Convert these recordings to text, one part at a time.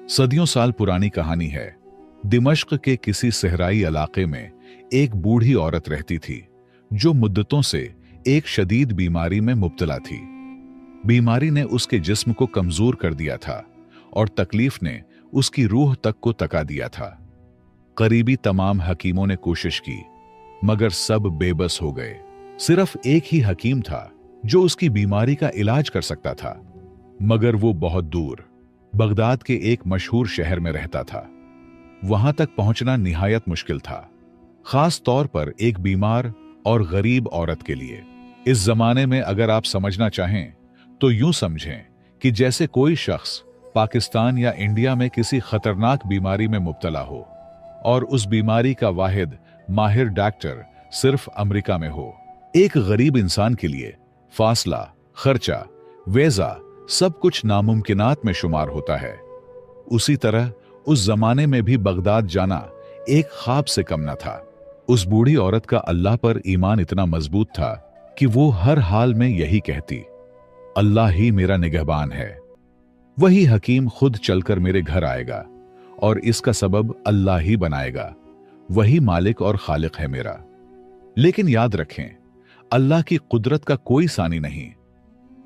सदियों साल पुरानी कहानी है। दिमश्क के किसी सहराई इलाके में एक बूढ़ी औरत रहती थी जो मुद्दतों से एक शदीद बीमारी में मुब्तला थी। बीमारी ने उसके जिस्म को कमजोर कर दिया था और तकलीफ ने उसकी रूह तक को तका दिया था। करीबी तमाम हकीमों ने कोशिश की मगर सब बेबस हो गए। सिर्फ एक ही हकीम था जो उसकी बीमारी का इलाज कर सकता था, मगर वो बहुत दूर बगदाद के एक मशहूर शहर में रहता था। वहां तक पहुंचना निहायत मुश्किल था, खास तौर पर एक बीमार और गरीब औरत के लिए। इस जमाने में अगर आप समझना चाहें तो यूं समझें कि जैसे कोई शख्स पाकिस्तान या इंडिया में किसी खतरनाक बीमारी में मुब्तला हो और उस बीमारी का वाहिद माहिर डॉक्टर सिर्फ अमेरिका में हो। एक गरीब इंसान के लिए फासला, खर्चा, वीजा सब कुछ नामुमकिनात में शुमार होता है। उसी तरह उस जमाने में भी बगदाद जाना एक ख्वाब से कम न था। उस बूढ़ी औरत का अल्लाह पर ईमान इतना मजबूत था कि वो हर हाल में यही कहती, अल्लाह ही मेरा निगहबान है। वही हकीम खुद चलकर मेरे घर आएगा और इसका सबब अल्लाह ही बनाएगा। वही मालिक और खालिक है मेरा। लेकिन याद रखें, अल्लाह की कुदरत का कोई सानी नहीं।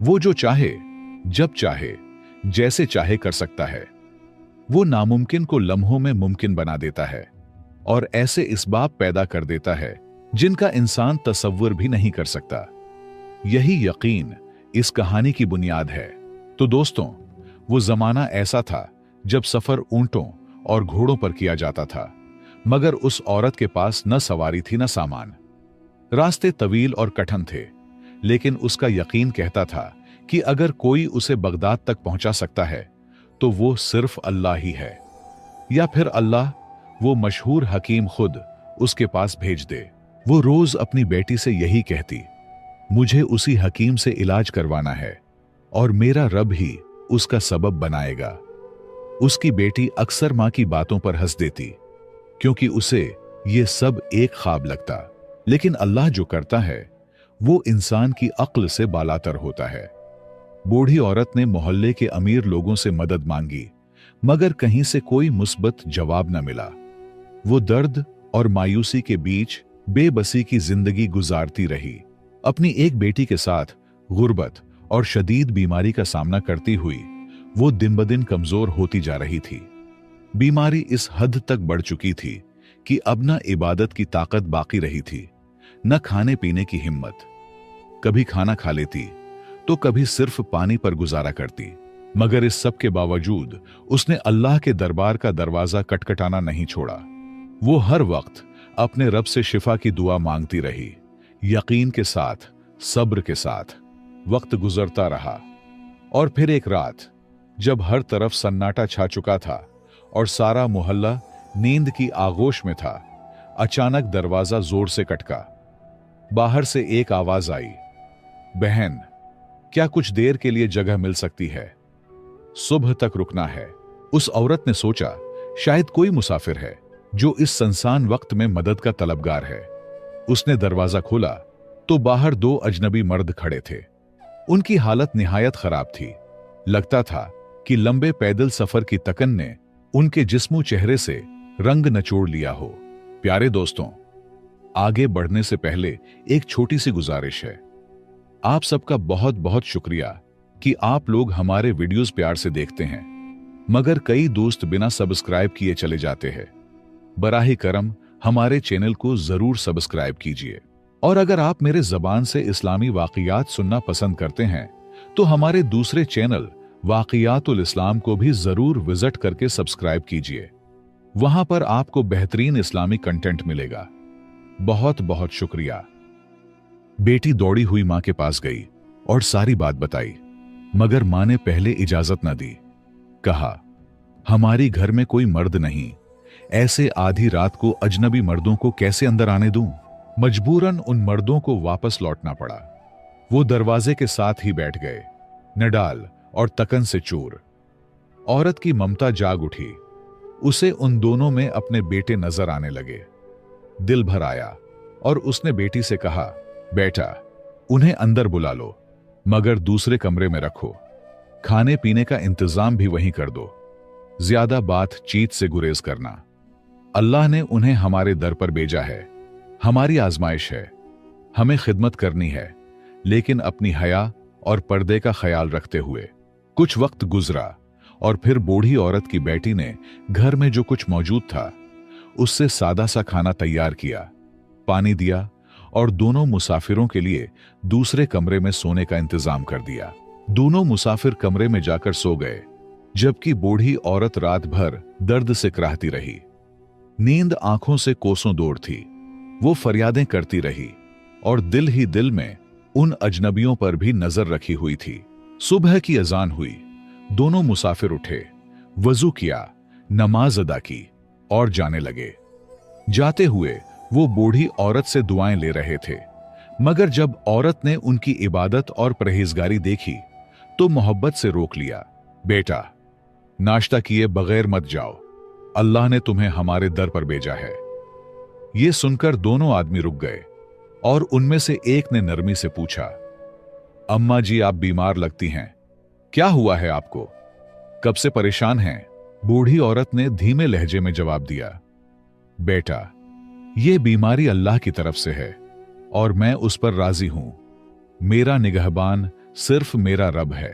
वो जो चाहे, जब चाहे, जैसे चाहे कर सकता है। वो नामुमकिन को लम्हों में मुमकिन बना देता है और ऐसे इसबाब पैदा कर देता है जिनका इंसान तसव्वुर भी नहीं कर सकता। यही यकीन इस कहानी की बुनियाद है। तो दोस्तों, वो जमाना ऐसा था जब सफर ऊंटों और घोड़ों पर किया जाता था, मगर उस औरत के पास न सवारी थी न सामान। रास्ते तवील और कठिन थे, लेकिन उसका यकीन कहता था कि अगर कोई उसे बगदाद तक पहुंचा सकता है तो वो सिर्फ अल्लाह ही है, या फिर अल्लाह वो मशहूर हकीम खुद उसके पास भेज दे। वो रोज अपनी बेटी से यही कहती, मुझे उसी हकीम से इलाज करवाना है और मेरा रब ही उसका सबब बनाएगा। उसकी बेटी अक्सर मां की बातों पर हंस देती क्योंकि उसे ये सब एक ख्वाब लगता। लेकिन अल्लाह जो करता है वो इंसान की अक्ल से बालातर होता है। बूढ़ी औरत ने मोहल्ले के अमीर लोगों से मदद मांगी, मगर कहीं से कोई मुस्बत जवाब न मिला। वो दर्द और मायूसी के बीच बेबसी की जिंदगी गुजारती रही, अपनी एक बेटी के साथ गुर्बत और शदीद बीमारी का सामना करती हुई। वो दिन ब दिन कमजोर होती जा रही थी। बीमारी इस हद तक बढ़ चुकी थी कि अब न इबादत की ताकत बाकी रही थी, न खाने पीने की हिम्मत। कभी खाना खा लेती तो कभी सिर्फ पानी पर गुजारा करती, मगर इस सब के बावजूद उसने अल्लाह के दरबार का दरवाजा खटखटाना नहीं छोड़ा। वो हर वक्त अपने रब से शिफा की दुआ मांगती रही, यकीन के साथ, सब्र के साथ। वक्त गुजरता रहा और फिर एक रात जब हर तरफ सन्नाटा छा चुका था और सारा मोहल्ला नींद की आगोश में था, अचानक दरवाजा जोर से खटका। बाहर से एक आवाज आई, बहन, क्या कुछ देर के लिए जगह मिल सकती है? सुबह तक रुकना है। उस औरत ने सोचा, शायद कोई मुसाफिर है जो इस सुनसान वक्त में मदद का तलबगार है। उसने दरवाजा खोला तो बाहर दो अजनबी मर्द खड़े थे। उनकी हालत निहायत खराब थी। लगता था कि लंबे पैदल सफर की तकन ने उनके जिस्मो चेहरे से रंग नचोड़ लिया हो। प्यारे दोस्तों, आगे बढ़ने से पहले एक छोटी सी गुजारिश है। आप सबका बहुत बहुत शुक्रिया कि आप लोग हमारे वीडियोस प्यार से देखते हैं, मगर कई दोस्त बिना सब्सक्राइब किए चले जाते हैं। बराहे करम हमारे चैनल को जरूर सब्सक्राइब कीजिए। और अगर आप मेरे जबान से इस्लामी वाक़ियात सुनना पसंद करते हैं तो हमारे दूसरे चैनल वाक़ियातुल इस्लाम को भी जरूर विजिट करके सब्सक्राइब कीजिए। वहां पर आपको बेहतरीन इस्लामी कंटेंट मिलेगा। बहुत बहुत शुक्रिया। बेटी दौड़ी हुई मां के पास गई और सारी बात बताई, मगर मां ने पहले इजाजत न दी। कहा, हमारी घर में कोई मर्द नहीं, ऐसे आधी रात को अजनबी मर्दों को कैसे अंदर आने दूं? मजबूरन उन मर्दों को वापस लौटना पड़ा। वो दरवाजे के साथ ही बैठ गए, नडाल और तकन से चूर। औरत की ममता जाग उठी। उसे उन दोनों में अपने बेटे नजर आने लगे। दिल भर आया और उसने बेटी से कहा, बेटा, उन्हें अंदर बुला लो, मगर दूसरे कमरे में रखो। खाने पीने का इंतजाम भी वहीं कर दो। ज्यादा बातचीत से गुरेज करना। अल्लाह ने उन्हें हमारे दर पर भेजा है, हमारी आजमाइश है, हमें खिदमत करनी है, लेकिन अपनी हया और पर्दे का ख्याल रखते हुए। कुछ वक्त गुजरा और फिर बूढ़ी औरत की बेटी ने घर में जो कुछ मौजूद था उससे सादा सा खाना तैयार किया, पानी दिया और दोनों मुसाफिरों के लिए दूसरे कमरे में सोने का इंतजाम कर दिया। दोनों मुसाफिर कमरे में जाकर सो गए, जबकि बूढ़ी औरत रात भर दर्द से कराहती रही। नींद आंखों से कोसों दूर थी। वो फरियादें करती रही और दिल ही दिल में उन अजनबियों पर भी नजर रखी हुई थी। सुबह की अजान हुई। दोनों मुसाफिर उठे, वजू किया, नमाज अदा की और जाने लगे। जाते हुए वो बूढ़ी औरत से दुआएं ले रहे थे, मगर जब औरत ने उनकी इबादत और परहेजगारी देखी तो मोहब्बत से रोक लिया। बेटा, नाश्ता किए बगैर मत जाओ, अल्लाह ने तुम्हें हमारे दर पर भेजा है। ये सुनकर दोनों आदमी रुक गए और उनमें से एक ने नरमी से पूछा, अम्मा जी आप बीमार लगती हैं, क्या हुआ है आपको? कब से परेशान हैं? बूढ़ी औरत ने धीमे लहजे में जवाब दिया, बेटा, यह बीमारी अल्लाह की तरफ से है और मैं उस पर राजी हूं। मेरा निगहबान सिर्फ मेरा रब है।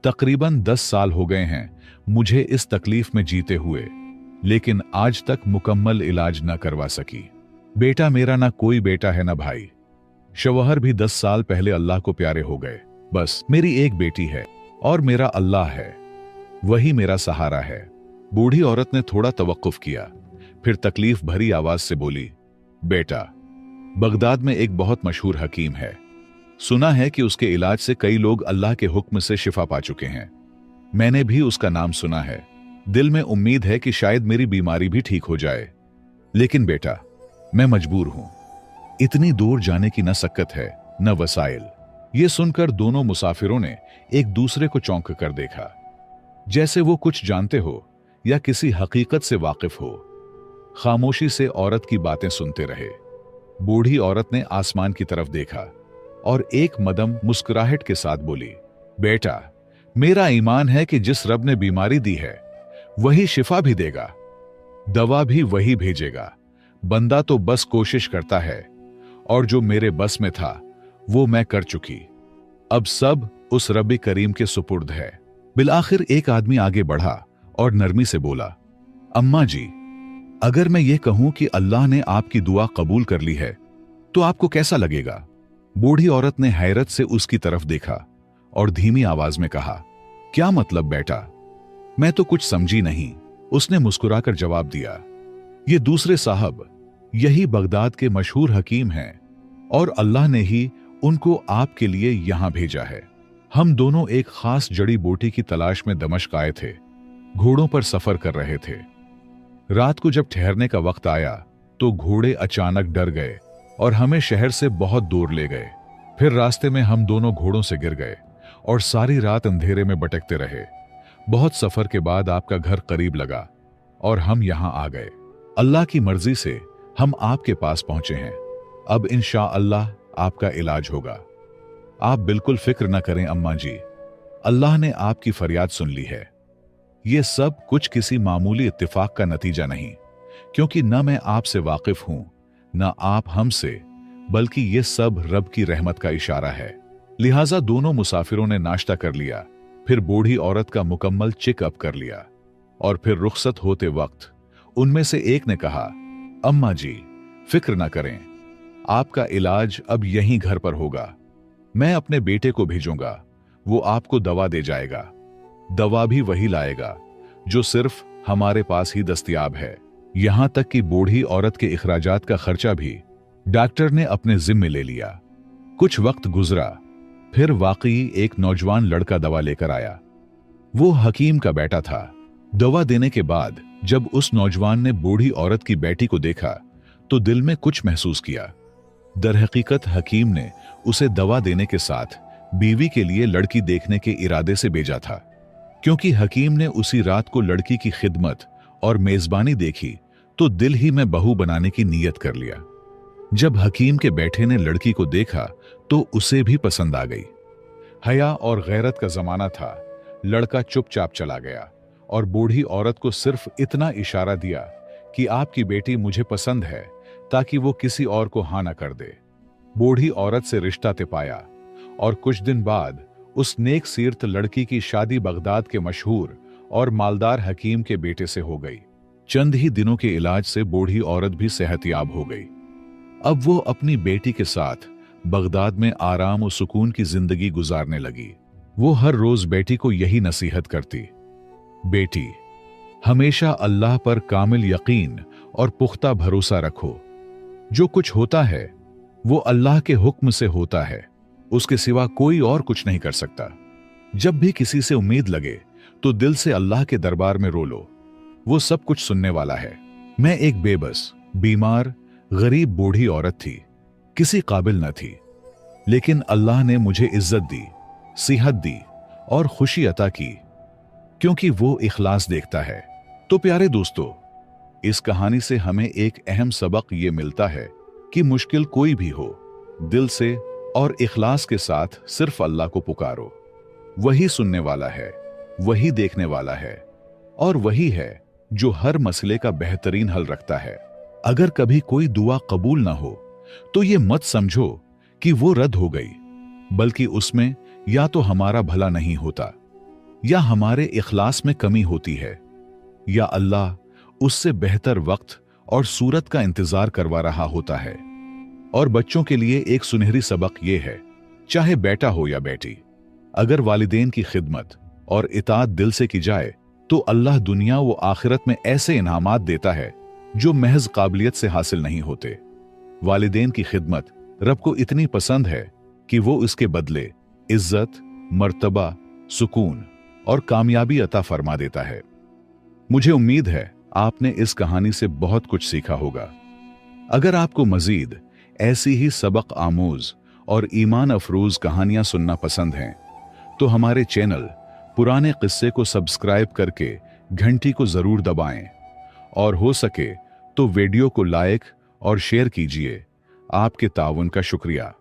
तकरीबन 10 साल हो गए हैं मुझे इस तकलीफ में जीते हुए, लेकिन आज तक मुकम्मल इलाज न करवा सकी। बेटा मेरा ना कोई बेटा है ना भाई। शौहर भी 10 साल पहले अल्लाह को प्यारे हो गए। बस मेरी एक बेटी है और मेरा अल्लाह है, वही मेरा सहारा है। बूढ़ी औरत ने थोड़ा तवक्कुफ किया, फिर तकलीफ भरी आवाज से बोली, बेटा, बगदाद में एक बहुत मशहूर हकीम है। सुना है कि उसके इलाज से कई लोग अल्लाह के हुक्म से शिफा पा चुके हैं। मैंने भी उसका नाम सुना है। दिल में उम्मीद है कि शायद मेरी बीमारी भी ठीक हो जाए, लेकिन बेटा मैं मजबूर हूं। इतनी दूर जाने की न सक्कत है न वसाइल। यह सुनकर दोनों मुसाफिरों ने एक दूसरे को चौंक कर देखा, जैसे वो कुछ जानते हो या किसी हकीकत से वाकिफ हो। खामोशी से औरत की बातें सुनते रहे। बूढ़ी औरत ने आसमान की तरफ देखा और एक मदम मुस्कुराहट के साथ बोली, बेटा, मेरा ईमान है कि जिस रब ने बीमारी दी है वही शिफा भी देगा, दवा भी वही भेजेगा। बंदा तो बस कोशिश करता है और जो मेरे बस में था वो मैं कर चुकी। अब सब उस रब्बी करीम के सुपुर्द है। बिलाखिर एक आदमी आगे बढ़ा और नरमी से बोला, अम्मा जी, अगर मैं ये कहूं कि अल्लाह ने आपकी दुआ कबूल कर ली है तो आपको कैसा लगेगा? बूढ़ी औरत ने हैरत से उसकी तरफ देखा और धीमी आवाज में कहा, क्या मतलब बेटा? मैं तो कुछ समझी नहीं। उसने मुस्कुराकर जवाब दिया, ये दूसरे साहब यही बगदाद के मशहूर हकीम हैं और अल्लाह ने ही उनको आपके लिए यहां भेजा है। हम दोनों एक खास जड़ी बूटी की तलाश में दमिश्क आए थे। घोड़ों पर सफर कर रहे थे। रात को जब ठहरने का वक्त आया तो घोड़े अचानक डर गए और हमें शहर से बहुत दूर ले गए। फिर रास्ते में हम दोनों घोड़ों से गिर गए और सारी रात अंधेरे में भटकते रहे। बहुत सफर के बाद आपका घर करीब लगा और हम यहां आ गए। अल्लाह की मर्जी से हम आपके पास पहुंचे हैं। अब इंशाअल्लाह आपका इलाज होगा। आप बिल्कुल फिक्र न करें अम्मा जी, अल्लाह ने आपकी फरियाद सुन ली है। यह सब कुछ किसी मामूली इत्तिफाक का नतीजा नहीं, क्योंकि न मैं आपसे वाकिफ हूं न आप हमसे, बल्कि यह सब रब की रहमत का इशारा है। लिहाजा दोनों मुसाफिरों ने नाश्ता कर लिया, फिर बूढ़ी औरत का मुकम्मल चेकअप कर लिया और फिर रुखसत होते वक्त उनमें से एक ने कहा, अम्मा जी फिक्र ना करें, आपका इलाज अब यहीं घर पर होगा। मैं अपने बेटे को भेजूंगा, वो आपको दवा दे जाएगा। दवा भी वही लाएगा जो सिर्फ हमारे पास ही दस्तयाब है। यहां तक कि बूढ़ी औरत के इखराजात का खर्चा भी डॉक्टर ने अपने जिम्मे ले लिया। कुछ वक्त गुजरा, फिर वाकई एक नौजवान लड़का दवा लेकर आया। वो हकीम का बेटा था। दवा देने के बाद जब उस नौजवान ने बूढ़ी औरत की बेटी को देखा तो दिल में कुछ महसूस किया। दरहकीकत हकीम ने उसे दवा देने के साथ बीवी के लिए लड़की देखने के इरादे से भेजा था, क्योंकि हकीम ने उसी रात को लड़की की खिदमत और मेजबानी देखी तो दिल ही में बहू बनाने की नीयत कर लिया। जब हकीम के बेटे ने लड़की को देखा तो उसे भी पसंद आ गई। हया और गैरत का जमाना था। लड़का चुपचाप चला गया और बूढ़ी औरत को सिर्फ इतना इशारा दिया कि आपकी बेटी मुझे पसंद है, ताकि वो किसी और को हाँ न कर दे। बूढ़ी औरत से रिश्ता तय पाया और कुछ दिन बाद उस नेक सीरत लड़की की शादी बगदाद के मशहूर और मालदार हकीम के बेटे से हो गई। चंद ही दिनों के इलाज से बूढ़ी औरत भी सेहतयाब हो गई। अब वो अपनी बेटी के साथ बगदाद में आराम और सुकून की जिंदगी गुजारने लगी। वो हर रोज बेटी को यही नसीहत करती, बेटी, हमेशा अल्लाह पर कामिल यकीन और पुख्ता भरोसा रखो। जो कुछ होता है वो अल्लाह के हुक्म से होता है, उसके सिवा कोई और कुछ नहीं कर सकता। जब भी किसी से उम्मीद लगे तो दिल से अल्लाह के दरबार में रो लो, वो सब कुछ सुनने वाला है। मैं एक बेबस, बीमार, गरीब बूढ़ी औरत थी, किसी काबिल न थी, लेकिन अल्लाह ने मुझे इज्जत दी, सेहत दी और खुशी अता की, क्योंकि वो इखलास देखता है। तो प्यारे दोस्तों, इस कहानी से हमें एक अहम सबक ये मिलता है कि मुश्किल कोई भी हो, दिल से और इखलास के साथ सिर्फ अल्लाह को पुकारो। वही सुनने वाला है, वही देखने वाला है और वही है जो हर मसले का बेहतरीन हल रखता है। अगर कभी कोई दुआ कबूल ना हो तो ये मत समझो कि वो रद्द हो गई, बल्कि उसमें या तो हमारा भला नहीं होता, या हमारे इखलास में कमी होती है, या अल्लाह उससे बेहतर वक्त और सूरत का इंतजार करवा रहा होता है। और बच्चों के लिए एक सुनहरी सबक ये है, चाहे बेटा हो या बेटी, अगर वालिदैन की खिदमत और इताअत दिल से की जाए तो अल्लाह दुनिया व आखिरत में ऐसे इनामात देता है जो महज काबिलियत से हासिल नहीं होते। वालिदैन की खिदमत रब को इतनी पसंद है कि वो इसके बदले इज्जत, मर्तबा, सुकून और कामयाबी अता फरमा देता है। मुझे उम्मीद है आपने इस कहानी से बहुत कुछ सीखा होगा। अगर आपको मजीद ऐसी ही सबक आमूज और ईमान अफरोज कहानियां सुनना पसंद हैं, तो हमारे चैनल पुराने किस्से को सब्सक्राइब करके घंटी को जरूर दबाएं और हो सके तो वीडियो को लाइक और शेयर कीजिए। आपके ताउन का शुक्रिया।